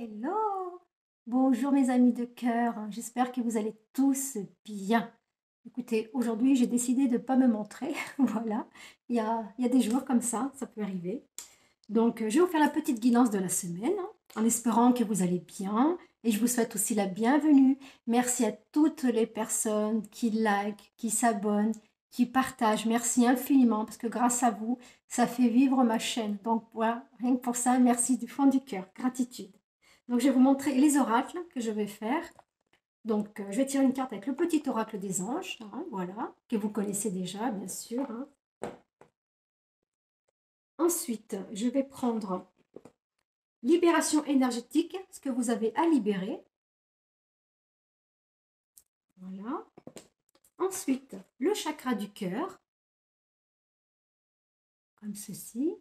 Hello! Bonjour mes amis de cœur, j'espère que vous allez tous bien. Écoutez, aujourd'hui j'ai décidé de ne pas me montrer, voilà, il y a des jours comme ça peut arriver. Donc je vais vous faire la petite guidance de la semaine, en espérant que vous allez bien, et je vous souhaite aussi la bienvenue. Merci à toutes les personnes qui likent, qui s'abonnent, qui partagent, merci infiniment, parce que grâce à vous, ça fait vivre ma chaîne. Donc voilà, rien que pour ça, merci du fond du cœur, gratitude. Donc, je vais vous montrer les oracles que je vais faire. Donc, je vais tirer une carte avec le petit oracle des anges, voilà, que vous connaissez déjà, bien sûr. Ensuite, je vais prendre libération énergétique, ce que vous avez à libérer. Voilà. Ensuite, le chakra du cœur, comme ceci.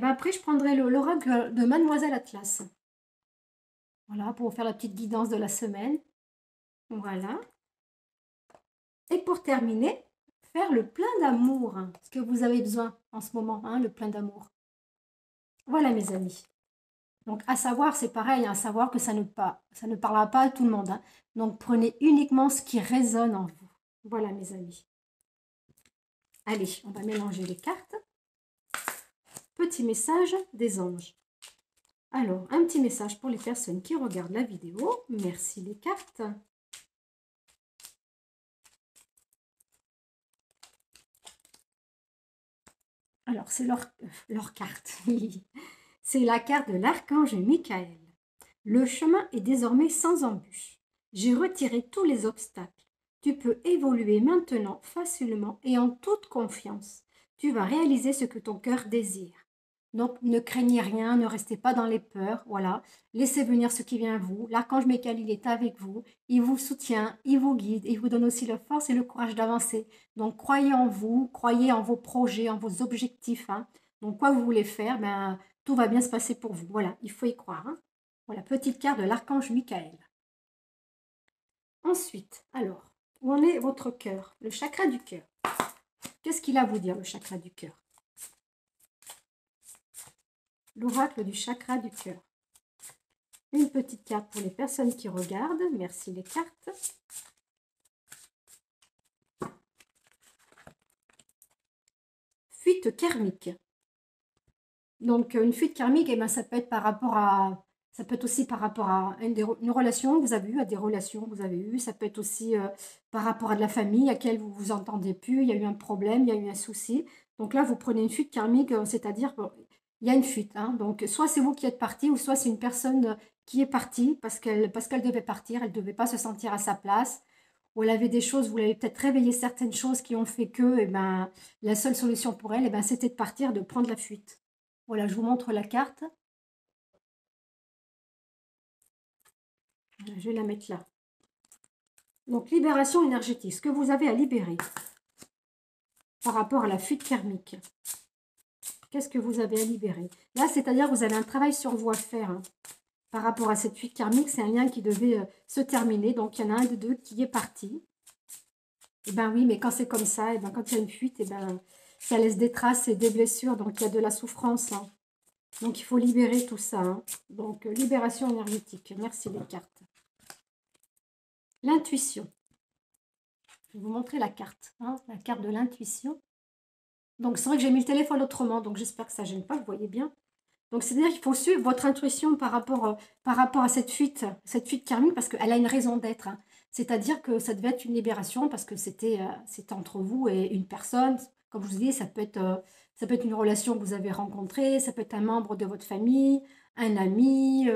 Après, je prendrai l'oracle de Mademoiselle Atlas. Voilà, pour vous faire la petite guidance de la semaine. Voilà. Et pour terminer, faire le plein d'amour, ce que vous avez besoin en ce moment, le plein d'amour. Voilà mes amis. Donc à savoir, c'est pareil, à savoir que ça ne parlera pas à tout le monde. Donc prenez uniquement ce qui résonne en vous. Voilà mes amis. Allez, on va mélanger les cartes. Petit message des anges. Alors, un petit message pour les personnes qui regardent la vidéo. Merci les cartes. Alors, c'est leur carte. C'est la carte de l'archange Michael. Le chemin est désormais sans embûche. J'ai retiré tous les obstacles. Tu peux évoluer maintenant facilement et en toute confiance. Tu vas réaliser ce que ton cœur désire. Donc ne craignez rien, ne restez pas dans les peurs, voilà. Laissez venir ce qui vient à vous. L'archange Michael, il est avec vous, il vous soutient, il vous guide, il vous donne aussi la force et le courage d'avancer. Donc croyez en vous, croyez en vos projets, en vos objectifs. Donc quoi vous voulez faire, tout va bien se passer pour vous. Voilà, il faut y croire. Voilà, petite carte de l'archange Michael. Ensuite, alors, où en est votre cœur? Le chakra du cœur. Qu'est-ce qu'il a à vous dire, le chakra du cœur? L'oracle du chakra du cœur. Une petite carte pour les personnes qui regardent. Merci les cartes. Fuite karmique. Donc, une fuite karmique, ça peut être par rapport à... Ça peut être aussi par rapport à une relation que vous avez eue, à des relations que vous avez eues. Ça peut être aussi par rapport à de la famille à laquelle vous vous entendez plus. Il y a eu un problème, il y a eu un souci. Donc là, vous prenez une fuite karmique, c'est-à-dire qu'il y a une fuite. Donc, soit c'est vous qui êtes parti, ou soit c'est une personne qui est partie parce qu'elle devait partir. Elle ne devait pas se sentir à sa place. Ou elle avait des choses, vous l'avez peut-être réveillé certaines choses qui ont fait que la seule solution pour elle, c'était de partir, de prendre la fuite. Voilà, je vous montre la carte. Je vais la mettre là. Donc, libération énergétique. Ce que vous avez à libérer par rapport à la fuite karmique. Qu'est-ce que vous avez à libérer? Là, c'est-à-dire que vous avez un travail sur vous à faire. Par rapport à cette fuite karmique, c'est un lien qui devait se terminer. Donc, il y en a un des deux qui est parti. Et ben oui, mais quand c'est comme ça, quand il y a une fuite, ça laisse des traces et des blessures. Donc, il y a de la souffrance. Donc, il faut libérer tout ça. Donc, libération énergétique. Merci les cartes. L'intuition. Je vais vous montrer la carte. La carte de l'intuition. Donc, c'est vrai que j'ai mis le téléphone autrement. Donc, j'espère que ça ne gêne pas. Vous voyez bien. Donc, c'est-à-dire qu'il faut suivre votre intuition par rapport à cette fuite karmique, parce qu'elle a une raison d'être. C'est-à-dire que ça devait être une libération, parce que c'était entre vous et une personne. Comme je vous dis, ça peut être une relation que vous avez rencontrée, ça peut être un membre de votre famille, un ami,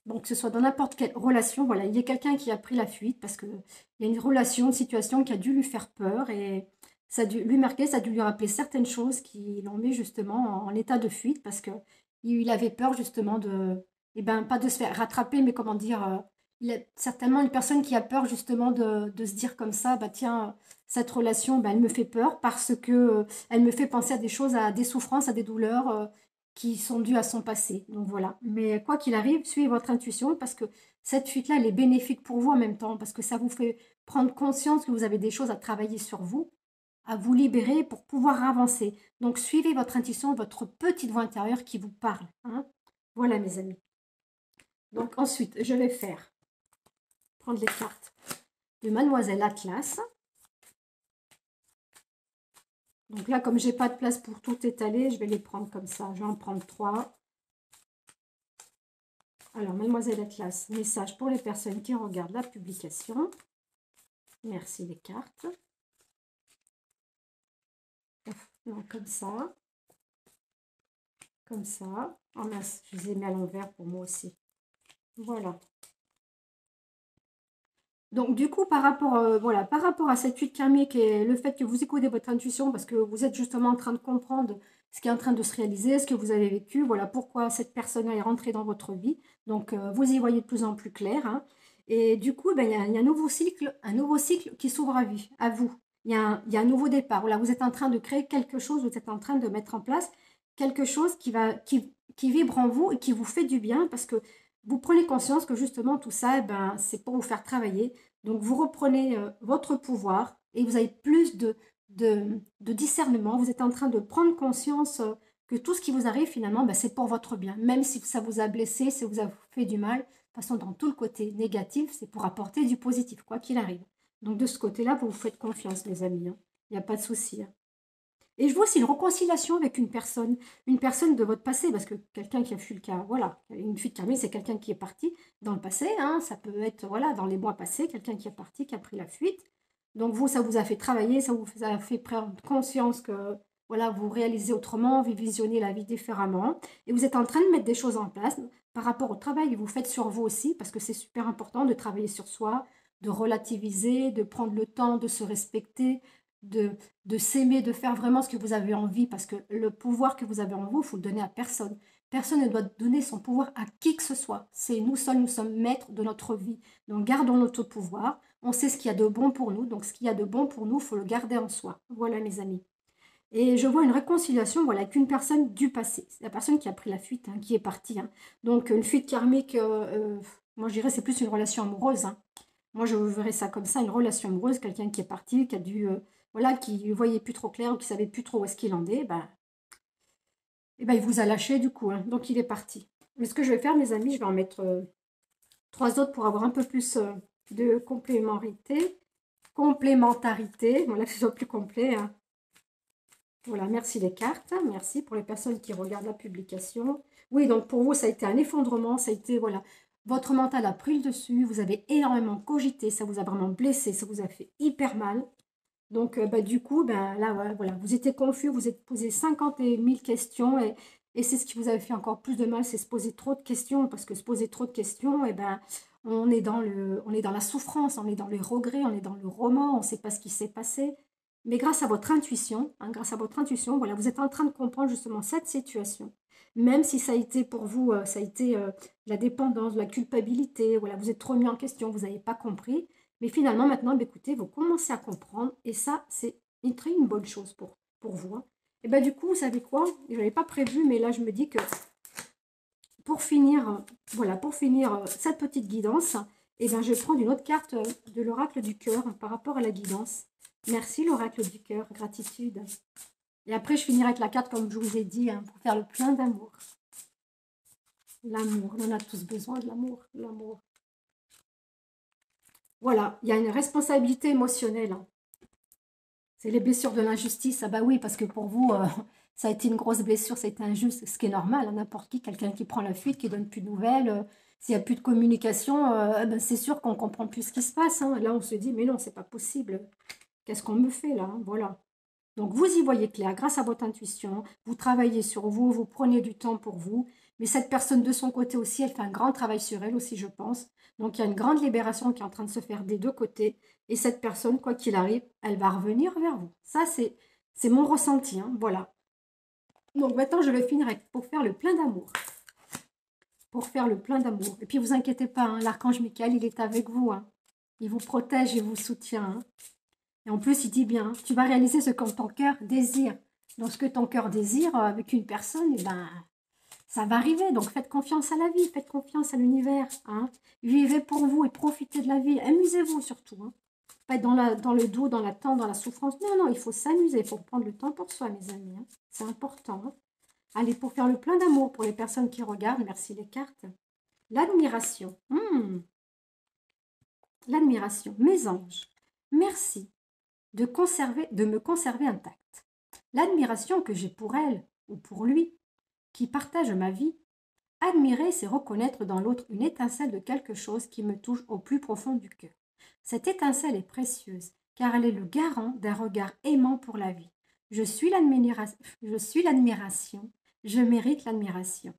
donc que ce soit dans n'importe quelle relation. Voilà, il y a quelqu'un qui a pris la fuite, parce qu'il y a une relation, une situation qui a dû lui faire peur, et ça a dû lui marquer, ça a dû lui rappeler certaines choses qui l'ont mis justement en état de fuite parce qu'il avait peur justement pas de se faire rattraper, mais comment dire, il y a certainement une personne qui a peur justement de se dire comme ça, tiens, cette relation, elle me fait peur parce que elle me fait penser à des choses, à des souffrances, à des douleurs qui sont dues à son passé. Donc voilà. Mais quoi qu'il arrive, suivez votre intuition parce que cette fuite-là, elle est bénéfique pour vous en même temps parce que ça vous fait prendre conscience que vous avez des choses à travailler sur vous à vous libérer pour pouvoir avancer. Donc, suivez votre intuition, votre petite voix intérieure qui vous parle. Hein. Voilà, mes amis. Donc, ensuite, je vais prendre les cartes de Mademoiselle Atlas. Donc là, comme j'ai pas de place pour tout étaler, je vais les prendre comme ça. Je vais en prendre 3. Alors, Mademoiselle Atlas, message pour les personnes qui regardent la publication. Merci les cartes. Non, comme ça. Comme ça. Oh mince, je les ai mis à l'envers pour moi aussi. Voilà. Donc, du coup, voilà, par rapport à cette huile karmique et le fait que vous écoutez votre intuition, parce que vous êtes justement en train de comprendre ce qui est en train de se réaliser, ce que vous avez vécu, voilà pourquoi cette personne est rentrée dans votre vie. Donc, vous y voyez de plus en plus clair. Hein. Et du coup, ben, il y a un nouveau cycle qui s'ouvre à vous. Il y a un nouveau départ. Voilà, vous êtes en train de créer quelque chose, vous êtes en train de mettre en place quelque chose qui vibre en vous et qui vous fait du bien, parce que vous prenez conscience que justement tout ça, eh ben, c'est pour vous faire travailler. Donc vous reprenez votre pouvoir et vous avez plus de discernement. Vous êtes en train de prendre conscience que tout ce qui vous arrive finalement, ben, c'est pour votre bien. Même si ça vous a blessé, si ça vous a fait du mal, de toute façon dans tout le côté négatif, c'est pour apporter du positif, quoi qu'il arrive. Donc de ce côté-là, vous vous faites confiance les amis. Hein. Il n'y a pas de souci. Hein. Et je vois aussi une réconciliation avec une personne de votre passé, parce que quelqu'un qui a fui le cas, voilà, une fuite karmique, c'est quelqu'un qui est parti dans le passé, hein, ça peut être, voilà, dans les mois passés, quelqu'un qui est parti, qui a pris la fuite. Donc vous, ça vous a fait travailler, ça vous a fait prendre conscience que, voilà, vous réalisez autrement, vous visionnez la vie différemment, et vous êtes en train de mettre des choses en place par rapport au travail que vous faites sur vous aussi, parce que c'est super important de travailler sur soi, de relativiser, de prendre le temps de se respecter, de de s'aimer, de faire vraiment ce que vous avez envie, parce que le pouvoir que vous avez en vous, il faut le donner à personne. Personne ne doit donner son pouvoir à qui que ce soit. C'est nous seuls, nous sommes maîtres de notre vie. Donc gardons notre pouvoir. On sait ce qu'il y a de bon pour nous. Donc ce qu'il y a de bon pour nous, il faut le garder en soi. Voilà mes amis. Et je vois une réconciliation voilà, avec une personne du passé. C'est la personne qui a pris la fuite, hein, qui est partie. Hein. Donc une fuite karmique, moi je dirais c'est plus une relation amoureuse. Hein. Moi, je verrais ça comme ça, une relation amoureuse, quelqu'un qui est parti, qui a dû, voilà, qui ne voyait plus trop clair ou qui savait plus trop où est-ce qu'il en est, ben, et ben, il vous a lâché du coup, hein, donc il est parti. Mais ce que je vais faire, mes amis, je vais en mettre 3 autres pour avoir un peu plus de complémentarité, voilà, que ce soit plus complet. Hein. Voilà, merci les cartes, merci pour les personnes qui regardent la publication. Oui, donc pour vous, ça a été un effondrement, ça a été, voilà, votre mental a pris le dessus, vous avez énormément cogité, ça vous a vraiment blessé, ça vous a fait hyper mal. Donc, bah, du coup, ben, là, voilà, vous étiez confus, vous êtes posé 50 000 questions et c'est ce qui vous avait fait encore plus de mal, c'est se poser trop de questions, parce que se poser trop de questions, et ben, on est dans la souffrance, on est dans les regrets, on est dans le remords, on ne sait pas ce qui s'est passé. Mais grâce à votre intuition, hein, grâce à votre intuition, voilà, vous êtes en train de comprendre justement cette situation. Même si ça a été pour vous, ça a été la dépendance, la culpabilité, voilà, vous êtes trop mis en question, vous n'avez pas compris. Mais finalement, maintenant, bah, écoutez, vous commencez à comprendre et ça, c'est une bonne chose pour vous. Hein. Et bien, du coup, vous savez quoi? Je n'avais pas prévu, mais là, je me dis que pour finir, voilà, pour finir cette petite guidance, et ben, je vais prendre une autre carte de l'oracle du cœur par rapport à la guidance. Merci, l'oracle du cœur, gratitude. Et après, je finirai avec la carte, comme je vous ai dit, hein, pour faire le plein d'amour. L'amour, on en a tous besoin de l'amour, l'amour. Voilà, il y a une responsabilité émotionnelle. Hein. C'est les blessures de l'injustice. Ah bah oui, parce que pour vous, ça a été une grosse blessure, ça a été injuste, ce qui est normal. Hein, n'importe qui, quelqu'un qui prend la fuite, qui donne plus de nouvelles, s'il n'y a plus de communication, ben c'est sûr qu'on comprend plus ce qui se passe. Hein. Là, on se dit, mais non, c'est pas possible. Qu'est-ce qu'on me fait là? Hein. Voilà. Donc, vous y voyez clair grâce à votre intuition. Vous travaillez sur vous, vous prenez du temps pour vous. Mais cette personne, de son côté aussi, elle fait un grand travail sur elle aussi, je pense. Donc, il y a une grande libération qui est en train de se faire des deux côtés. Et cette personne, quoi qu'il arrive, elle va revenir vers vous. Ça, c'est mon ressenti. Hein, voilà. Donc, maintenant, je vais finir pour faire le plein d'amour. Pour faire le plein d'amour. Et puis, vous inquiétez pas, hein, l'archange Michael, il est avec vous. Hein. Il vous protège et vous soutient. Hein. Et en plus, il dit bien, tu vas réaliser ce que ton cœur désire. Donc, ce que ton cœur désire avec une personne, eh ben, ça va arriver. Donc, faites confiance à la vie, faites confiance à l'univers. Hein. Vivez pour vous et profitez de la vie. Amusez-vous surtout. Hein. Pas être dans le doux, dans l'attente, dans la souffrance. Non, non, il faut s'amuser, il faut prendre le temps pour soi, mes amis. Hein. C'est important. Hein. Allez, pour faire le plein d'amour pour les personnes qui regardent, merci les cartes. L'admiration. L'admiration. Mes anges, merci de me conserver intacte. L'admiration que j'ai pour elle ou pour lui, qui partage ma vie, admirer, c'est reconnaître dans l'autre une étincelle de quelque chose qui me touche au plus profond du cœur. Cette étincelle est précieuse, car elle est le garant d'un regard aimant pour la vie. Je suis l'admiration, je mérite l'admiration.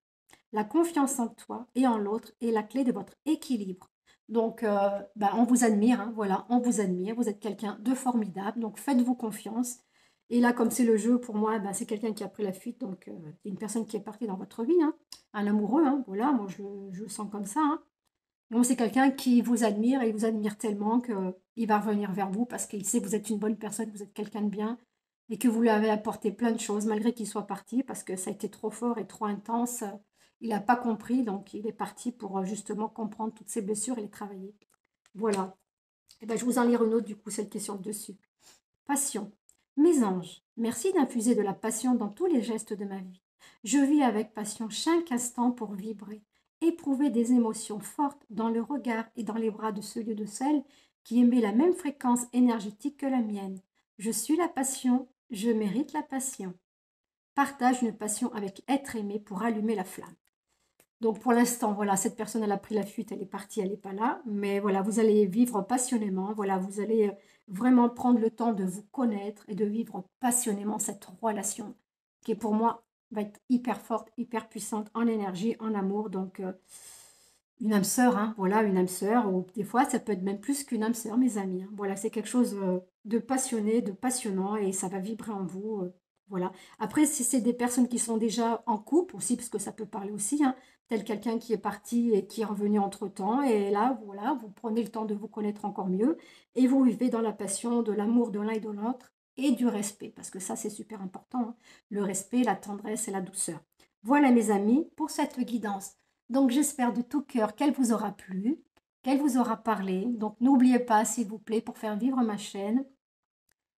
La confiance en toi et en l'autre est la clé de votre équilibre. Donc, on vous admire, hein, voilà, on vous admire, vous êtes quelqu'un de formidable, donc faites-vous confiance. Et là, comme c'est le jeu, pour moi, c'est quelqu'un qui a pris la fuite, donc c'est une personne qui est partie dans votre vie, hein, un amoureux, hein, voilà, moi je le sens comme ça. Hein. Donc c'est quelqu'un qui vous admire et il vous admire tellement qu'il va revenir vers vous parce qu'il sait que vous êtes une bonne personne, que vous êtes quelqu'un de bien et que vous lui avez apporté plein de choses malgré qu'il soit parti parce que ça a été trop fort et trop intense. Il n'a pas compris, donc il est parti pour justement comprendre toutes ses blessures et les travailler. Voilà. Et ben, je vous en lire une autre, du coup, celle qui est sur le dessus. Passion. Mes anges, merci d'infuser de la passion dans tous les gestes de ma vie. Je vis avec passion chaque instant pour vibrer, éprouver des émotions fortes dans le regard et dans les bras de celui de celle qui émet la même fréquence énergétique que la mienne. Je suis la passion, je mérite la passion. Partage une passion avec être aimé pour allumer la flamme. Donc pour l'instant, voilà, cette personne, elle a pris la fuite, elle est partie, elle n'est pas là. Mais voilà, vous allez vivre passionnément. Voilà, vous allez vraiment prendre le temps de vous connaître et de vivre passionnément cette relation qui, pour moi, va être hyper forte, hyper puissante en énergie, en amour. Donc, une âme sœur, hein, voilà, une âme sœur. Ou des fois, ça peut être même plus qu'une âme sœur, mes amis. Hein. Voilà, c'est quelque chose de passionné, de passionnant et ça va vibrer en vous. Voilà. Après, si c'est des personnes qui sont déjà en couple aussi, parce que ça peut parler aussi, hein, tel quelqu'un qui est parti et qui est revenu entre-temps. Et là, voilà, vous prenez le temps de vous connaître encore mieux et vous vivez dans la passion, de l'amour de l'un et de l'autre et du respect, parce que ça, c'est super important. Hein, le respect, la tendresse et la douceur. Voilà, mes amis, pour cette guidance. Donc, j'espère de tout cœur qu'elle vous aura plu, qu'elle vous aura parlé. Donc, n'oubliez pas, s'il vous plaît, pour faire vivre ma chaîne,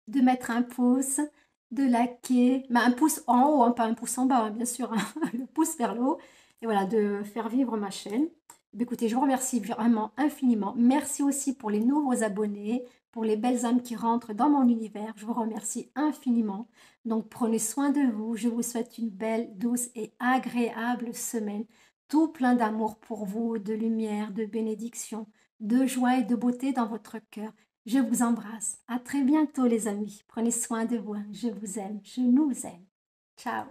de mettre un pouce, de liker, un pouce en haut, hein, pas un pouce en bas, hein, bien sûr, hein, le pouce vers le haut, et voilà, de faire vivre ma chaîne. Écoutez, je vous remercie vraiment infiniment. Merci aussi pour les nouveaux abonnés, pour les belles âmes qui rentrent dans mon univers. Je vous remercie infiniment. Donc, prenez soin de vous. Je vous souhaite une belle, douce et agréable semaine. Tout plein d'amour pour vous, de lumière, de bénédiction, de joie et de beauté dans votre cœur. Je vous embrasse. À très bientôt les amis. Prenez soin de vous. Je vous aime. Je nous aime. Ciao.